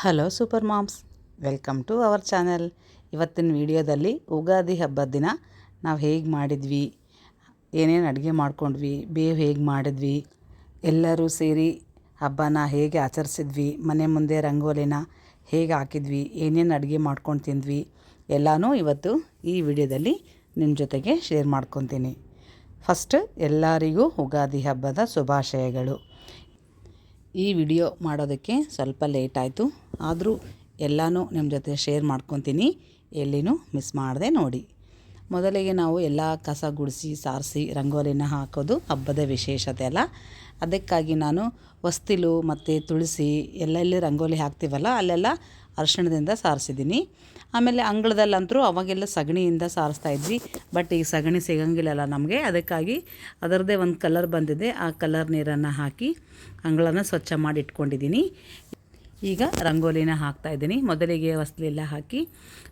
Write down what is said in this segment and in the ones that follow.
Hello super moms, welcome to our channel. ಇವತ್ತಿನ ವಿಡಿಯೋದಲ್ಲಿ ಯುಗಾದಿ ಹಬ್ಬದ ದಿನ ನಾವು ಹೇಗೆ ಮಾಡಿದ್ವಿ, ಏನೇನು ಅಡುಗೆ ಮಾಡ್ಕೊಂಡ್ವಿ, ಬೇವು ಹೇಗೆ ಮಾಡಿದ್ವಿ, ಎಲ್ಲರೂ ಸೇರಿ ಹಬ್ಬನ ಹೇಗೆ ಆಚರಿಸಿದ್ವಿ, ಮನೆ ಮುಂದೆ ರಂಗೋಲಿನ ಹೇಗೆ ಹಾಕಿದ್ವಿ, ಏನೇನು ಅಡುಗೆ ಮಾಡ್ಕೊಂಡು ತಿಂದ್ವಿ ಎಲ್ಲನೂ ಇವತ್ತು ಈ ವಿಡಿಯೋದಲ್ಲಿ ನಿಮ್ಮ ಜೊತೆಗೆ ಶೇರ್ ಮಾಡ್ಕೊತೀನಿ. ಫಸ್ಟ್ ಎಲ್ಲರಿಗೂ ಯುಗಾದಿ ಹಬ್ಬದ ಶುಭಾಶಯಗಳು. ಈ ವಿಡಿಯೋ ಮಾಡೋದಕ್ಕೆ ಸ್ವಲ್ಪ ಲೇಟ್ ಆಯಿತು, ಆದರೂ ಎಲ್ಲನೂ ನಿಮ್ಮ ಜೊತೆ ಶೇರ್ ಮಾಡ್ಕೊತೀನಿ, ಎಲ್ಲಿನೂ ಮಿಸ್ ಮಾಡದೆ ನೋಡಿ. ಮೊದಲಿಗೆ ನಾವು ಎಲ್ಲ ಕಸ ಗುಡಿಸಿ ಸಾರಿಸಿ ರಂಗೋಲಿನ ಹಾಕೋದು ಹಬ್ಬದ ವಿಶೇಷತೆ ಅಲ್ಲ. ಅದಕ್ಕಾಗಿ ನಾನು ಹೊಸ್ತಿಲು ಮತ್ತು ತುಳಸಿ ಎಲ್ಲೆಲ್ಲಿ ರಂಗೋಲಿ ಹಾಕ್ತೀವಲ್ಲ ಅಲ್ಲೆಲ್ಲ ಅರಿಶಿಣದಿಂದ ಸಾರಿಸಿದ್ದೀನಿ. ಆಮೇಲೆ ಅಂಗಳದಲ್ಲಂತರೂ ಅವಾಗೆಲ್ಲ ಸಗಣಿಯಿಂದ ಸಾರಿಸ್ತಾ ಇದ್ವಿ. ಬಟ್ ಈಗ ಸಗಣಿ ಸಿಗಂಗಿಲ್ಲಲ್ಲ ನಮಗೆ, ಅದಕ್ಕಾಗಿ ಅದರದ್ದೇ ಒಂದು ಕಲರ್ ಬಂದಿದೆ. ಆ ಕಲರ್ ನೀರನ್ನು ಹಾಕಿ ಅಂಗಳನ ಸ್ವಚ್ಛ ಮಾಡಿ ಇಟ್ಕೊಂಡಿದ್ದೀನಿ. ಈಗ ರಂಗೋಲಿನ ಹಾಕ್ತಾಯಿದ್ದೀನಿ. ಮೊದಲಿಗೆ ಹೊಸ್ಲೆಲ್ಲ ಹಾಕಿ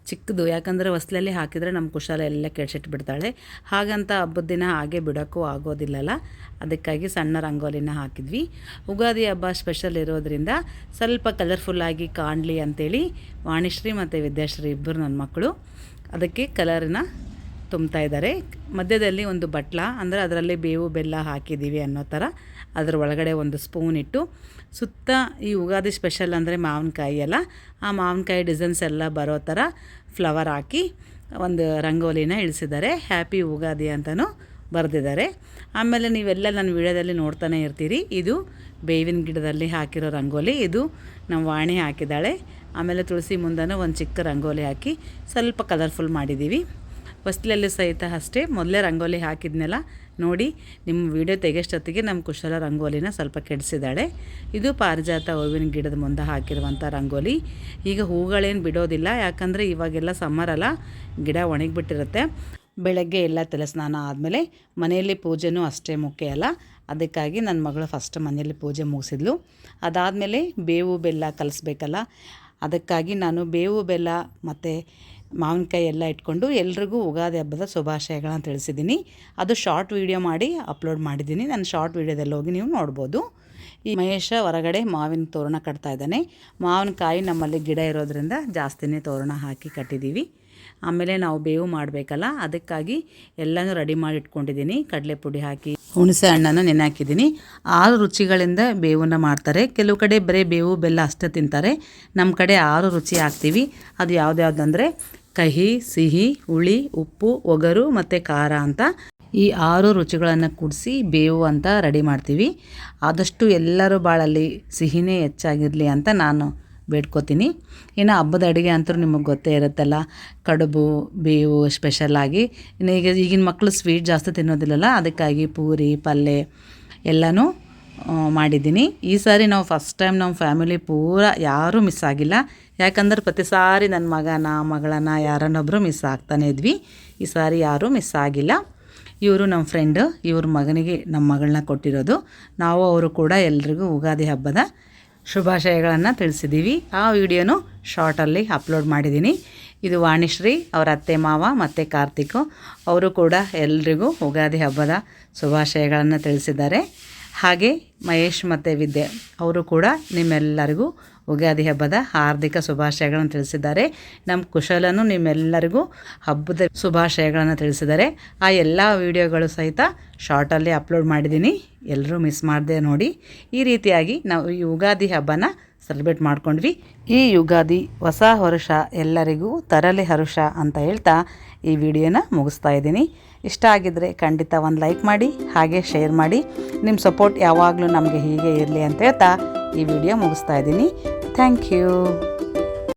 ಚಿಕ್ಕದು, ಯಾಕಂದರೆ ಹೊಸ್ಲಲ್ಲಿ ಹಾಕಿದರೆ ನಮ್ಮ ಕುಶಾಲ ಎಲ್ಲ ಕೆಡ್ಸಿಟ್ಬಿಡ್ತಾಳೆ. ಹಾಗಂತ ಹಬ್ಬದ ದಿನ ಹಾಗೆ ಬಿಡೋಕ್ಕೂ ಆಗೋದಿಲ್ಲಲ್ಲ, ಅದಕ್ಕಾಗಿ ಸಣ್ಣ ರಂಗೋಲಿನ ಹಾಕಿದ್ವಿ. ಯುಗಾದಿ ಹಬ್ಬ ಸ್ಪೆಷಲ್ ಇರೋದರಿಂದ ಸ್ವಲ್ಪ ಕಲರ್ಫುಲ್ಲಾಗಿ ಕಾಣಲಿ ಅಂಥೇಳಿ ವಾಣಿಶ್ರೀ ಮತ್ತು ವಿದ್ಯಾಶ್ರೀ ಇಬ್ಬರು ನನ್ನ ಮಕ್ಕಳು ಅದಕ್ಕೆ ಕಲರನ್ನ ತುಂಬ್ತಾ ಇದ್ದಾರೆ. ಮಧ್ಯದಲ್ಲಿ ಒಂದು ಬಟ್ಲ, ಅಂದರೆ ಅದರಲ್ಲಿ ಬೇವು ಬೆಲ್ಲ ಹಾಕಿದ್ದೀವಿ ಅನ್ನೋ ಥರ ಅದರ ಒಳಗಡೆ ಒಂದು ಸ್ಪೂನ್ ಇಟ್ಟು ಸುತ್ತ ಈ ಯುಗಾದಿ ಸ್ಪೆಷಲ್ ಅಂದರೆ ಮಾವಿನಕಾಯಿ ಅಲ್ಲ, ಆ ಮಾವಿನಕಾಯಿ ಡಿಸೈನ್ಸ್ ಎಲ್ಲ ಬರೋ ಥರ ಫ್ಲವರ್ ಹಾಕಿ ಒಂದು ರಂಗೋಲಿನ ಇಳಿಸಿದ್ದಾರೆ. ಹ್ಯಾಪಿ ಯುಗಾದಿ ಅಂತಲೂ ಬರೆದಿದ್ದಾರೆ. ಆಮೇಲೆ ನೀವೆಲ್ಲ ನನ್ನ ವಿಡಿಯೋದಲ್ಲಿ ನೋಡ್ತಾನೆ ಇರ್ತೀರಿ, ಇದು ಬೇವಿನ ಗಿಡದಲ್ಲಿ ಹಾಕಿರೋ ರಂಗೋಲಿ. ಇದು ನಮ್ಮ ವಾಣಿ ಹಾಕಿದ್ದಾಳೆ. ಆಮೇಲೆ ತುಳಸಿ ಮುಂದನೂ ಒಂದು ಚಿಕ್ಕ ರಂಗೋಲಿ ಹಾಕಿ ಸ್ವಲ್ಪ ಕಲರ್ಫುಲ್ ಮಾಡಿದ್ದೀವಿ. ಹೊಸ್ಲಲ್ಲಿ ಸಹಿತ ಅಷ್ಟೇ, ಮೊದಲೇ ರಂಗೋಲಿ ಹಾಕಿದ್ನೆಲ್ಲ ನೋಡಿ ನಿಮ್ಮ ವಿಡಿಯೋ ತೆಗೆಷ್ಟೊತ್ತಿಗೆ ನಮ್ಮ ಕುಶಲ ರಂಗೋಲಿನ ಸ್ವಲ್ಪ ಕೆಡಿಸಿದ್ದಾಳೆ. ಇದು ಪಾರಿಜಾತ ಹೂವಿನ ಗಿಡದ ಮುಂದೆ ಹಾಕಿರುವಂಥ ರಂಗೋಲಿ. ಈಗ ಹೂಗಳೇನು ಬಿಡೋದಿಲ್ಲ, ಯಾಕಂದರೆ ಇವಾಗೆಲ್ಲ ಸಮ್ಮರಲ್ಲ, ಗಿಡ ಒಣಗಿಬಿಟ್ಟಿರುತ್ತೆ. ಬೆಳಗ್ಗೆ ಎಲ್ಲ ತಲೆ ಸ್ನಾನ ಆದಮೇಲೆ ಮನೆಯಲ್ಲಿ ಪೂಜೆನೂ ಅಷ್ಟೇ ಮುಖ್ಯ ಅಲ್ಲ, ಅದಕ್ಕಾಗಿ ನನ್ನ ಮಗಳು ಫಸ್ಟ್ ಮನೆಯಲ್ಲಿ ಪೂಜೆ ಮುಗಿಸಿದ್ಲು. ಅದಾದಮೇಲೆ ಬೇವು ಬೆಲ್ಲ ಕಲಿಸ್ಬೇಕಲ್ಲ, ಅದಕ್ಕಾಗಿ ನಾನು ಬೇವು ಬೆಲ್ಲ ಮತ್ತು ಮಾವಿನಕಾಯಿ ಎಲ್ಲ ಇಟ್ಕೊಂಡು ಎಲ್ರಿಗೂ ಯುಗಾದಿ ಹಬ್ಬದ ಶುಭಾಶಯಗಳನ್ನ ತಿಳಿಸಿದ್ದೀನಿ. ಅದು ಶಾರ್ಟ್ ವೀಡಿಯೋ ಮಾಡಿ ಅಪ್ಲೋಡ್ ಮಾಡಿದ್ದೀನಿ. ನಾನು ಶಾರ್ಟ್ ವೀಡಿಯೋದಲ್ಲಿ ಹೋಗಿ ನೀವು ನೋಡ್ಬೋದು. ಈ ಮಹೇಶ ಹೊರಗಡೆ ಮಾವಿನ ತೋರಣ ಕಟ್ತಾ ಇದ್ದಾನೆ. ಮಾವಿನಕಾಯಿ ನಮ್ಮಲ್ಲಿ ಗಿಡ ಇರೋದ್ರಿಂದ ಜಾಸ್ತಿನೇ ತೋರಣ ಹಾಕಿ ಕಟ್ಟಿದ್ದೀವಿ. ಆಮೇಲೆ ನಾವು ಬೇವು ಮಾಡಬೇಕಲ್ಲ, ಅದಕ್ಕಾಗಿ ಎಲ್ಲನೂ ರೆಡಿ ಮಾಡಿ ಇಟ್ಕೊಂಡಿದ್ದೀನಿ. ಕಡಲೆ ಪುಡಿ ಹಾಕಿ ಹುಣಸೆ ಹಣ್ಣನ್ನು ನೆನೆ ಹಾಕಿದ್ದೀನಿ. 6 ರುಚಿಗಳಿಂದ ಬೇವನ್ನು ಮಾಡ್ತಾರೆ. ಕೆಲವು ಕಡೆ ಬರೀ ಬೇವು ಬೆಲ್ಲ ಅಷ್ಟೇ ತಿಂತಾರೆ. ನಮ್ಮ ಕಡೆ 6 ರುಚಿ ಹಾಕ್ತೀವಿ. ಅದು ಯಾವುದ್ಯಾವುದಂದರೆ ಕಹಿ, ಸಿಹಿ, ಹುಳಿ, ಉಪ್ಪು, ಒಗರು ಮತ್ತು ಖಾರ ಅಂತ ಈ 6 ರುಚಿಗಳನ್ನು ಕೂಡಿಸಿ ಬೇವು ಅಂತ ರೆಡಿ ಮಾಡ್ತೀವಿ. ಆದಷ್ಟು ಎಲ್ಲರೂ ಬಾಳಲ್ಲಿ ಸಿಹಿನೇ ಹೆಚ್ಚಾಗಿರಲಿ ಅಂತ ನಾನು ಬೇಡ್ಕೋತೀನಿ. ಇನ್ನು ಹಬ್ಬದ ಅಡುಗೆ ಅಂತೂ ನಿಮಗೆ ಗೊತ್ತೇ ಇರುತ್ತಲ್ಲ, ಕಡುಬು ಬೇವು ಸ್ಪೆಷಲಾಗಿ. ಇನ್ನು ಈಗಿನ ಮಕ್ಕಳು ಸ್ವೀಟ್ ಜಾಸ್ತಿ ತಿನ್ನೋದಿಲ್ಲಲ್ಲ, ಅದಕ್ಕಾಗಿ ಪೂರಿ ಪಲ್ಯ ಎಲ್ಲನೂ ಮಾಡಿದ್ದೀನಿ. ಈ ಸಾರಿ ನಾವು ಫಸ್ಟ್ ಟೈಮ್ ನಮ್ಮ ಫ್ಯಾಮಿಲಿ ಪೂರ ಯಾರೂ ಮಿಸ್ ಆಗಿಲ್ಲ. ಯಾಕಂದ್ರೆ ಪ್ರತಿ ಸಾರಿ ನನ್ನ ಮಗಳನ್ನ ಯಾರನ್ನೊಬ್ಬರು ಮಿಸ್ ಆಗ್ತಾನೆ ಇದ್ವಿ. ಈ ಸಾರಿ ಯಾರೂ ಮಿಸ್ ಆಗಿಲ್ಲ. ಇವರು ನಮ್ಮ ಫ್ರೆಂಡ್, ಇವ್ರ ಮಗನಿಗೆ ನಮ್ಮ ಮಗಳನ್ನ ಕೊಟ್ಟಿರೋದು. ನಾವು ಅವರು ಕೂಡ ಎಲ್ರಿಗೂ ಯುಗಾದಿ ಹಬ್ಬದ ಶುಭಾಶಯಗಳನ್ನು ತಿಳಿಸಿದ್ದೀವಿ. ಆ ವಿಡಿಯೋನು ಶಾರ್ಟಲ್ಲಿ ಅಪ್ಲೋಡ್ ಮಾಡಿದ್ದೀನಿ. ಇದು ವಾಣಿಶ್ರೀ, ಅವರ ಅತ್ತೆ ಮಾವ ಮತ್ತು ಕಾರ್ತಿಕ್, ಅವರು ಕೂಡ ಎಲ್ರಿಗೂ ಯುಗಾದಿ ಹಬ್ಬದ ಶುಭಾಶಯಗಳನ್ನು ತಿಳಿಸಿದ್ದಾರೆ. ಹಾಗೆ ಮಹೇಶ್ ಮತ್ತು ವಿದ್ಯೆ ಅವರು ಕೂಡ ನಿಮ್ಮೆಲ್ಲರಿಗೂ ಯುಗಾದಿ ಹಬ್ಬದ ಹಾರ್ದಿಕ ಶುಭಾಶಯಗಳನ್ನು ತಿಳಿಸಿದ್ದಾರೆ. ನಮ್ಮ ಕುಶಲನು ನಿಮ್ಮೆಲ್ಲರಿಗೂ ಹಬ್ಬದ ಶುಭಾಶಯಗಳನ್ನು ತಿಳಿಸಿದ್ದಾರೆ. ಆ ಎಲ್ಲ ವಿಡಿಯೋಗಳು ಸಹಿತ ಶಾರ್ಟಲ್ಲಿ ಅಪ್ಲೋಡ್ ಮಾಡಿದ್ದೀನಿ, ಎಲ್ಲರೂ ಮಿಸ್ ಮಾಡದೆ ನೋಡಿ. ಈ ರೀತಿಯಾಗಿ ನಾವು ಈ ಯುಗಾದಿ ಹಬ್ಬನ ಸೆಲೆಬ್ರೇಟ್ ಮಾಡ್ಕೊಂಡ್ವಿ. ಈ ಯುಗಾದಿ ಹೊಸ ವರ್ಷ ಎಲ್ಲರಿಗೂ ತರಲೆ ಹರುಷ ಅಂತ ಹೇಳ್ತಾ ಈ ವಿಡಿಯೋನ ಮುಗಿಸ್ತಾ ಇದ್ದೀನಿ. ಇಷ್ಟ ಆಗಿದ್ದರೆ ಖಂಡಿತ ಒಂದು ಲೈಕ್ ಮಾಡಿ, ಹಾಗೆ ಶೇರ್ ಮಾಡಿ. ನಿಮ್ಮ ಸಪೋರ್ಟ್ ಯಾವಾಗಲೂ ನಮಗೆ ಹೀಗೆ ಇರಲಿ ಅಂತ ಹೇಳ್ತಾ ಈ ವಿಡಿಯೋ ಮುಗಿಸ್ತಾ ಇದ್ದೀನಿ. Thank you.